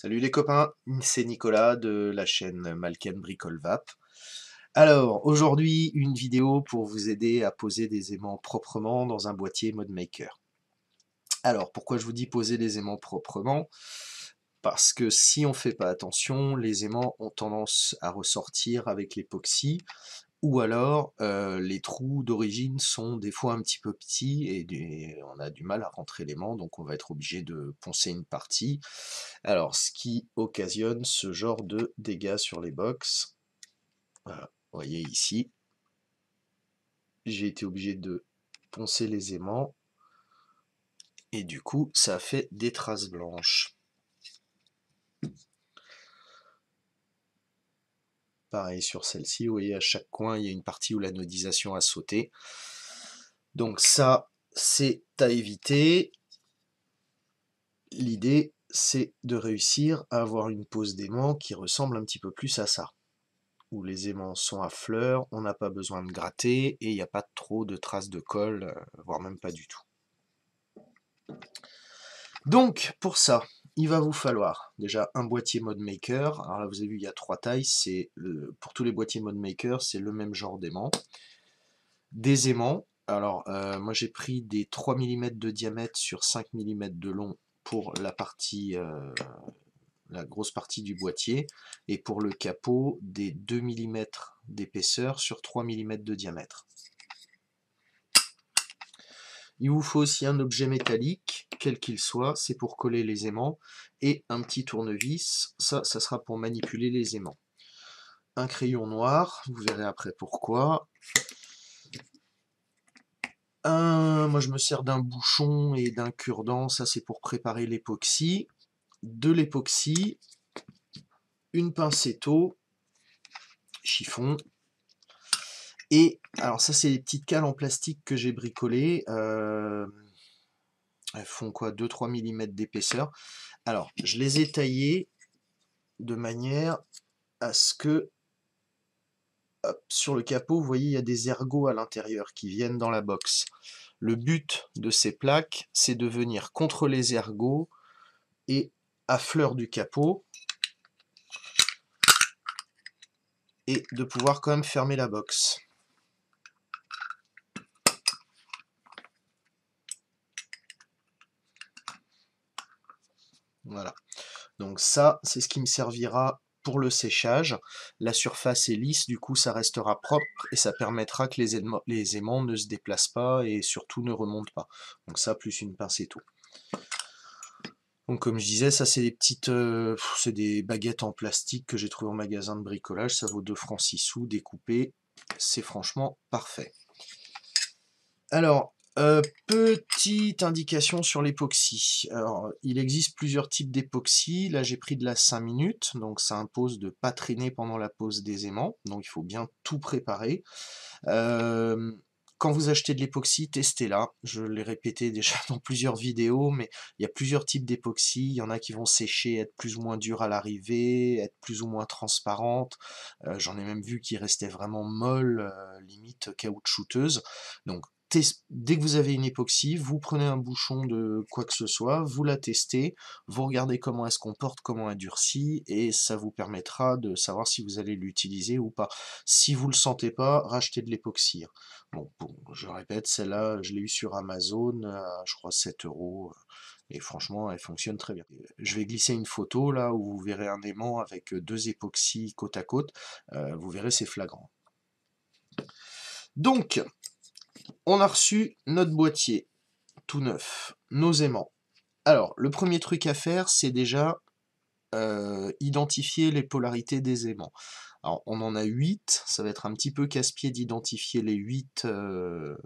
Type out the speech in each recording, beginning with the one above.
Salut les copains, c'est Nicolas de la chaîne Malken Bricolvap. Alors, aujourd'hui, une vidéo pour vous aider à poser des aimants proprement dans un boîtier ModMaker. Alors, pourquoi je vous dis poser des aimants proprement? Parce que si on ne fait pas attention, les aimants ont tendance à ressortir avec l'époxy, ou alors les trous d'origine sont des fois un petit peu petits et on a du mal à rentrer l'aimant, donc on va être obligé de poncer une partie. Alors, ce qui occasionne ce genre de dégâts sur les box. Voilà, vous voyez ici, j'ai été obligé de poncer les aimants, et du coup, ça a fait des traces blanches. Pareil sur celle-ci, vous voyez, à chaque coin, il y a une partie où l'anodisation a sauté. Donc ça, c'est à éviter. L'idée, c'est de réussir à avoir une pose d'aimant qui ressemble un petit peu plus à ça, où les aimants sont à fleur, on n'a pas besoin de gratter, et il n'y a pas trop de traces de colle, voire même pas du tout. Donc, pour ça, il va vous falloir déjà un boîtier ModMaker. Alors là, vous avez vu, il y a 3 tailles. Pour tous les boîtiers ModMaker, c'est le même genre d'aimant. Des aimants. Alors, moi j'ai pris des 3 mm de diamètre sur 5 mm de long pour la partie, la grosse partie du boîtier. Et pour le capot, des 2 mm d'épaisseur sur 3 mm de diamètre. Il vous faut aussi un objet métallique, quel qu'il soit, c'est pour coller les aimants, et un petit tournevis, ça sera pour manipuler les aimants. Un crayon noir, vous verrez après pourquoi. Moi je me sers d'un bouchon et d'un cure-dent, ça c'est pour préparer l'époxy. De l'époxy, une pincetto, chiffon, et alors ça c'est les petites cales en plastique que j'ai bricolées. Elles font quoi, 2-3 mm d'épaisseur. Alors, je les ai taillées de manière à ce que, hop, sur le capot, vous voyez, il y a des ergots à l'intérieur qui viennent dans la box. Le but de ces plaques, c'est de venir contre les ergots et à fleur du capot, et de pouvoir quand même fermer la box. Voilà. Donc ça, c'est ce qui me servira pour le séchage. La surface est lisse, du coup ça restera propre et ça permettra que les aimants ne se déplacent pas et surtout ne remontent pas. Donc ça, plus une pince et tout. Donc comme je disais, ça c'est des petites, c'est des baguettes en plastique que j'ai trouvé en magasin de bricolage. Ça vaut 2 francs 6 sous découpé. C'est franchement parfait. Alors, petite indication sur l'époxy. Alors, il existe plusieurs types d'époxy. Là, j'ai pris de la 5 minutes, donc ça impose de ne pas traîner pendant la pose des aimants. Donc, il faut bien tout préparer. Quand vous achetez de l'époxy, testez-la. Je l'ai répété déjà dans plusieurs vidéos, mais il y a plusieurs types d'époxy. Il y en a qui vont sécher, être plus ou moins dures à l'arrivée, être plus ou moins transparentes. J'en ai même vu qui restaient vraiment molles, limite caoutchouteuses. Donc, dès que vous avez une époxy, vous prenez un bouchon de quoi que ce soit, vous la testez, vous regardez comment elle se comporte, comment elle durcit, et ça vous permettra de savoir si vous allez l'utiliser ou pas. Si vous ne le sentez pas, rachetez de l'époxy. Bon, je répète, celle-là, je l'ai eu sur Amazon, à, je crois 7 €, et franchement, elle fonctionne très bien. Je vais glisser une photo là où vous verrez un aimant avec 2 époxys côte à côte, vous verrez, c'est flagrant. Donc, on a reçu notre boîtier tout neuf, nos aimants. Alors, le premier truc à faire, c'est déjà identifier les polarités des aimants. Alors, on en a 8, ça va être un petit peu casse-pied d'identifier les 8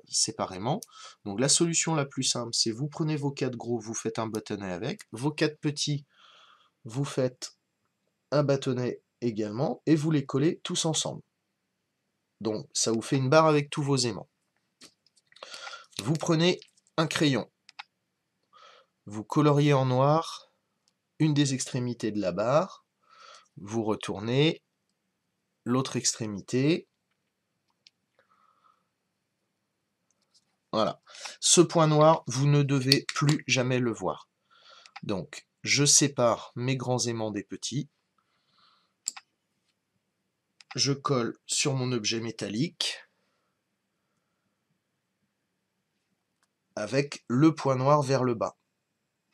séparément. Donc la solution la plus simple, c'est vous prenez vos 4 gros, vous faites un bâtonnet avec, vos 4 petits, vous faites un bâtonnet également, et vous les collez tous ensemble. Donc ça vous fait une barre avec tous vos aimants. Vous prenez un crayon, vous coloriez en noir une des extrémités de la barre, vous retournez l'autre extrémité. Voilà. Ce point noir, vous ne devez plus jamais le voir. Donc, je sépare mes grands aimants des petits. Je colle sur mon objet métallique avec le point noir vers le bas.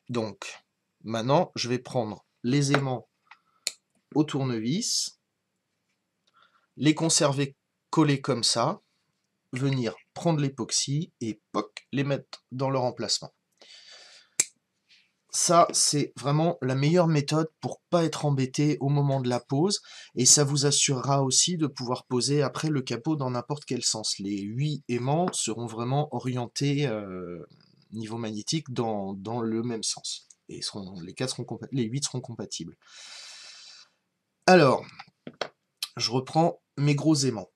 Donc, maintenant, je vais prendre les aimants au tournevis, les conserver collés comme ça, venir prendre l'époxy et poc, les mettre dans leur emplacement. Ça, c'est vraiment la meilleure méthode pour pas être embêté au moment de la pose, et ça vous assurera aussi de pouvoir poser après le capot dans n'importe quel sens. Les 8 aimants seront vraiment orientés niveau magnétique dans le même sens. Et les 8 seront compatibles. Alors, je reprends mes gros aimants.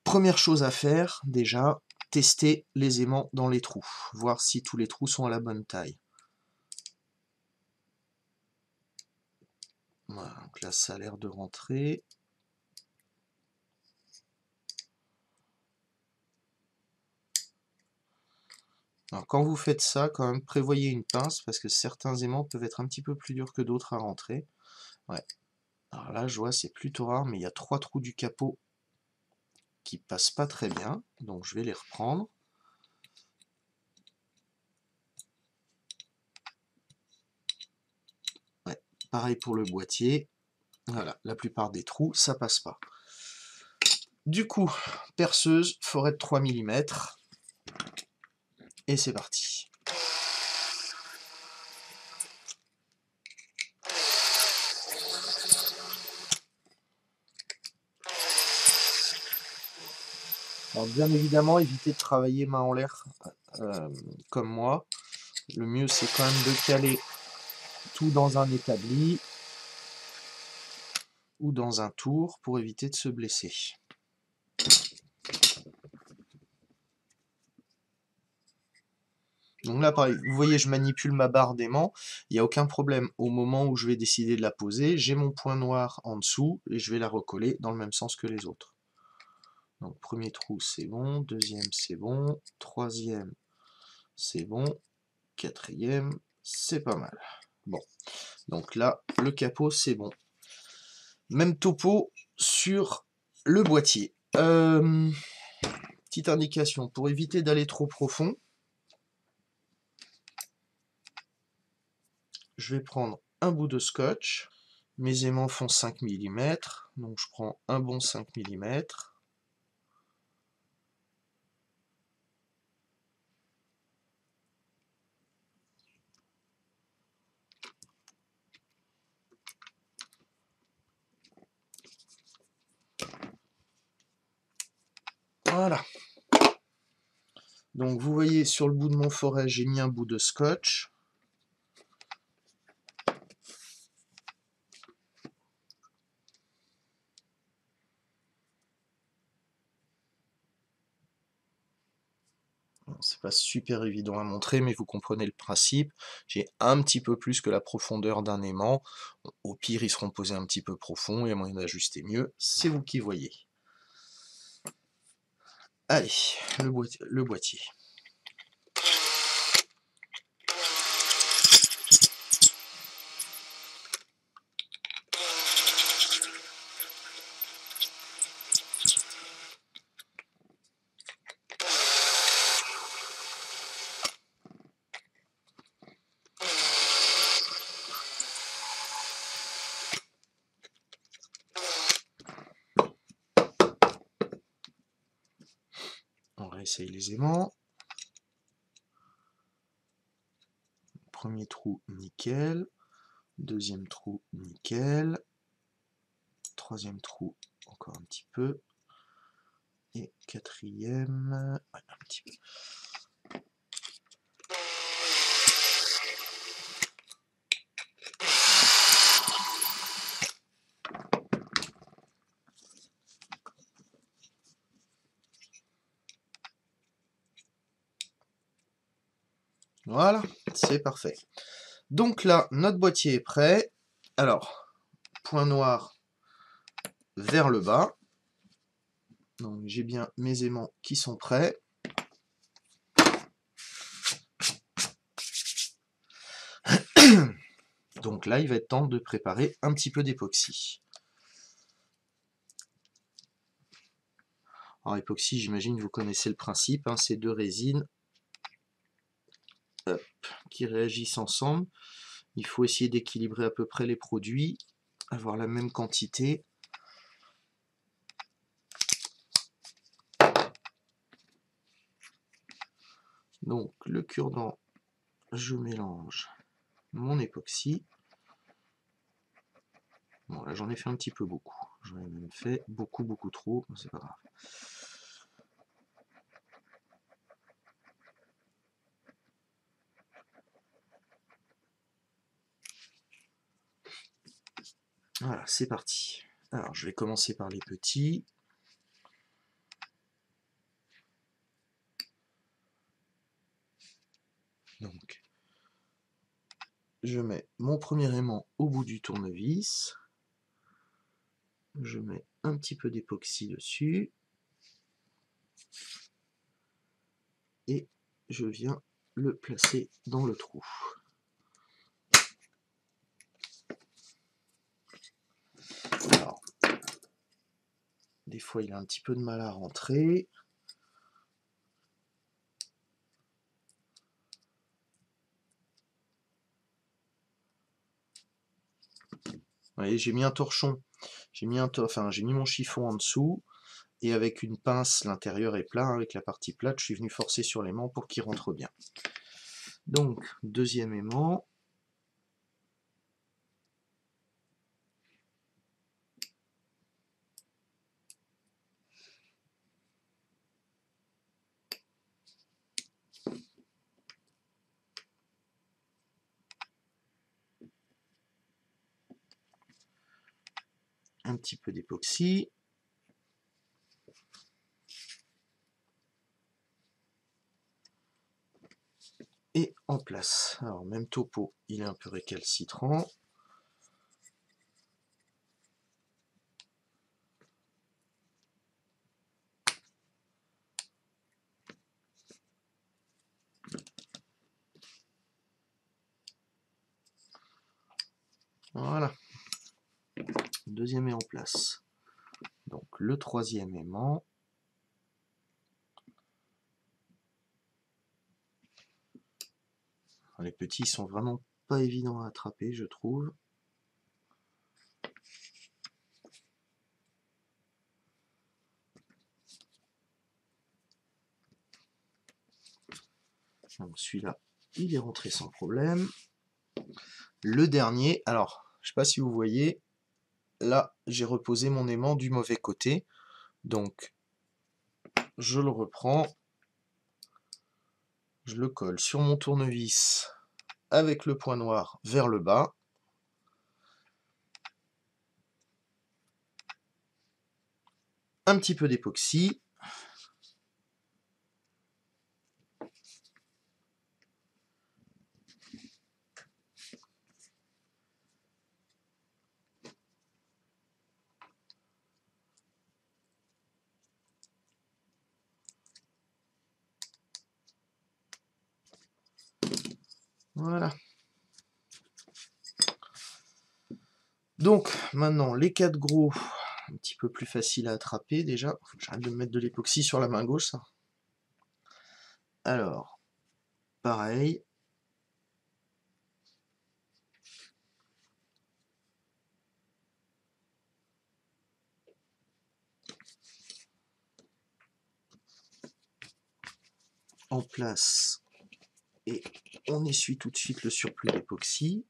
Première chose à faire, déjà, tester les aimants dans les trous, voir si tous les trous sont à la bonne taille. Voilà, donc là ça a l'air de rentrer. Alors, quand vous faites ça, quand même prévoyez une pince parce que certains aimants peuvent être un petit peu plus durs que d'autres à rentrer. Ouais. Alors là je vois c'est plutôt rare, mais il y a 3 trous du capot qui passent pas très bien, donc je vais les reprendre. Ouais. Pareil pour le boîtier. Voilà, la plupart des trous ça passe pas. Du coup, perceuse, forêt de 3 mm, et c'est parti. Alors bien évidemment, évitez de travailler main en l'air comme moi. Le mieux c'est quand même de caler tout dans un établi ou dans un tour pour éviter de se blesser. Donc là, pareil, vous voyez, je manipule ma barre d'aimant, il n'y a aucun problème. Au moment où je vais décider de la poser, j'ai mon point noir en dessous et je vais la recoller dans le même sens que les autres. Donc premier trou, c'est bon, deuxième, c'est bon, troisième, c'est bon, quatrième, c'est pas mal. Bon, donc là, le capot, c'est bon. Même topo sur le boîtier. Petite indication, pour éviter d'aller trop profond, je vais prendre un bout de scotch. Mes aimants font 5 mm, donc je prends un bon 5 mm. Voilà. Donc vous voyez sur le bout de mon forêt, j'ai mis un bout de scotch. C'est pas super évident à montrer, mais vous comprenez le principe. J'ai un petit peu plus que la profondeur d'un aimant. Au pire, ils seront posés un petit peu profond, il y a moyen d'ajuster mieux. C'est vous qui voyez. Allez, le boîtier. On réessaye les aimants. Premier trou, nickel. Deuxième trou, nickel. Troisième trou, encore un petit peu. Et quatrième, ouais, un petit peu. Voilà, c'est parfait. Donc là, notre boîtier est prêt. Alors, point noir vers le bas. Donc j'ai bien mes aimants qui sont prêts. Donc là, il va être temps de préparer un petit peu d'époxy. Alors époxy, j'imagine vous connaissez le principe, hein, c'est deux résines qui réagissent ensemble. Il faut essayer d'équilibrer à peu près les produits, avoir la même quantité. Donc le cure-dent, je mélange mon époxy. Bon là j'en ai fait un petit peu beaucoup. J'en ai même fait beaucoup trop, c'est pas grave. Voilà, c'est parti. Alors je vais commencer par les petits. Donc je mets mon premier aimant au bout du tournevis. Je mets un petit peu d'époxy dessus. Et je viens le placer dans le trou. Alors, des fois il a un petit peu de mal à rentrer. Vous voyez, j'ai mis un torchon, j'ai mis mon chiffon en dessous, et avec une pince, l'intérieur est plat, avec la partie plate, je suis venu forcer sur l'aimant pour qu'il rentre bien. Donc, deuxième aimant. Un petit peu d'époxy. Et en place. Alors, même topo, il est un peu récalcitrant. Voilà. Deuxième est en place. Donc, le troisième aimant. Les petits sont vraiment pas évidents à attraper, je trouve. Celui-là, il est rentré sans problème. Le dernier, alors, je ne sais pas si vous voyez, là, j'ai reposé mon aimant du mauvais côté. Donc, je le reprends, je le colle sur mon tournevis avec le point noir vers le bas. Un petit peu d'époxy. Voilà. Donc, maintenant, les 4 gros, un petit peu plus facile à attraper déjà. Faut que j'arrête de me mettre de l'époxy sur la main gauche, ça. Alors, pareil. En place. Et on essuie tout de suite le surplus d'époxy.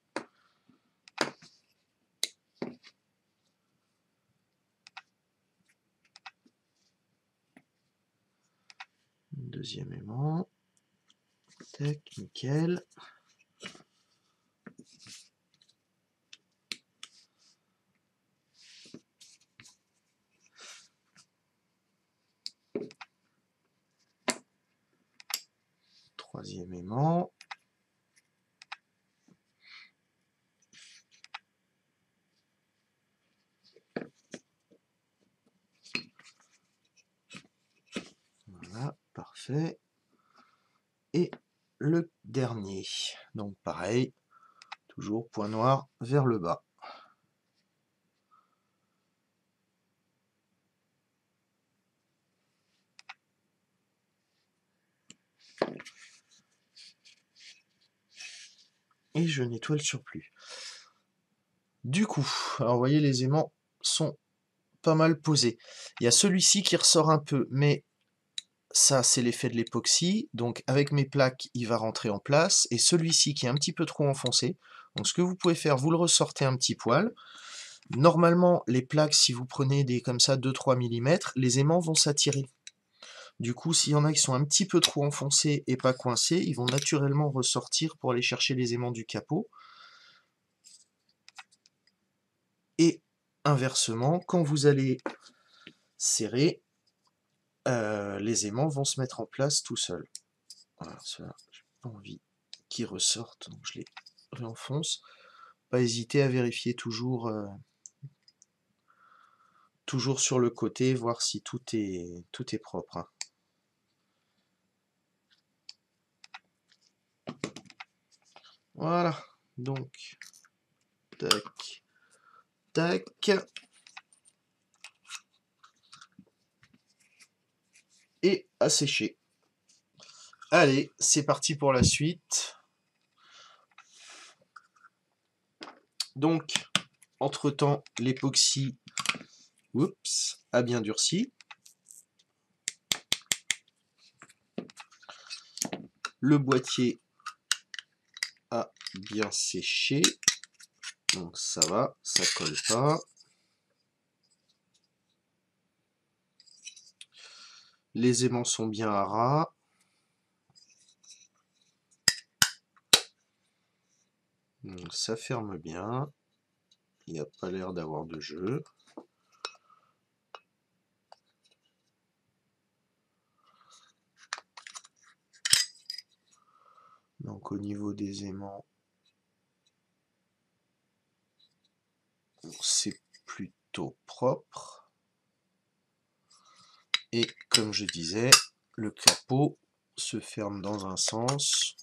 Deuxième aimant. Tac, nickel. Troisième aimant. Voilà, parfait. Et le dernier. Donc pareil, Toujours point noir vers le bas. Et je nettoie le surplus. Du coup, alors vous voyez, les aimants sont pas mal posés. Il y a celui-ci qui ressort un peu, mais ça, c'est l'effet de l'époxy. Donc avec mes plaques, il va rentrer en place. Et celui-ci qui est un petit peu trop enfoncé. Donc ce que vous pouvez faire, vous le ressortez un petit poil. Normalement, les plaques, si vous prenez des comme ça 2-3 mm, les aimants vont s'attirer. Du coup, s'il y en a qui sont un petit peu trop enfoncés et pas coincés, ils vont naturellement ressortir pour aller chercher les aimants du capot. Et inversement, quand vous allez serrer, les aimants vont se mettre en place tout seuls. Voilà, ceux-là, j'ai pas envie qu'ils ressortent, donc je les réenfonce. Pas hésiter à vérifier toujours sur le côté, voir si tout est propre. Hein. Voilà, donc, tac, tac. Et à sécher. Allez, c'est parti pour la suite. Donc, entre-temps, l'époxy a bien durci. Le boîtier a bien séché. Donc ça va, ça colle pas. Les aimants sont bien à ras. Donc ça ferme bien. Il n'y a pas l'air d'avoir de jeu. Donc au niveau des aimants, c'est plutôt propre. Et comme je disais, le capot se ferme dans un sens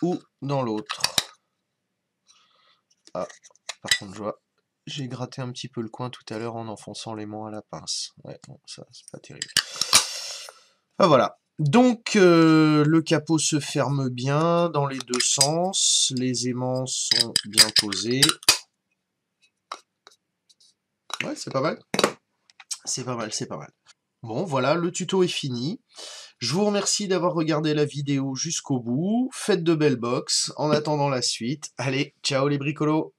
ou dans l'autre. Ah, par contre, je vois, j'ai gratté un petit peu le coin tout à l'heure en enfonçant l'aimant à la pince. Ouais, bon, ça, c'est pas terrible. Ah, voilà. Donc, le capot se ferme bien dans les deux sens. Les aimants sont bien posés. Ouais, c'est pas mal. C'est pas mal, c'est pas mal. Bon, voilà, le tuto est fini. Je vous remercie d'avoir regardé la vidéo jusqu'au bout. Faites de belles box. En attendant la suite, allez, ciao les bricolos!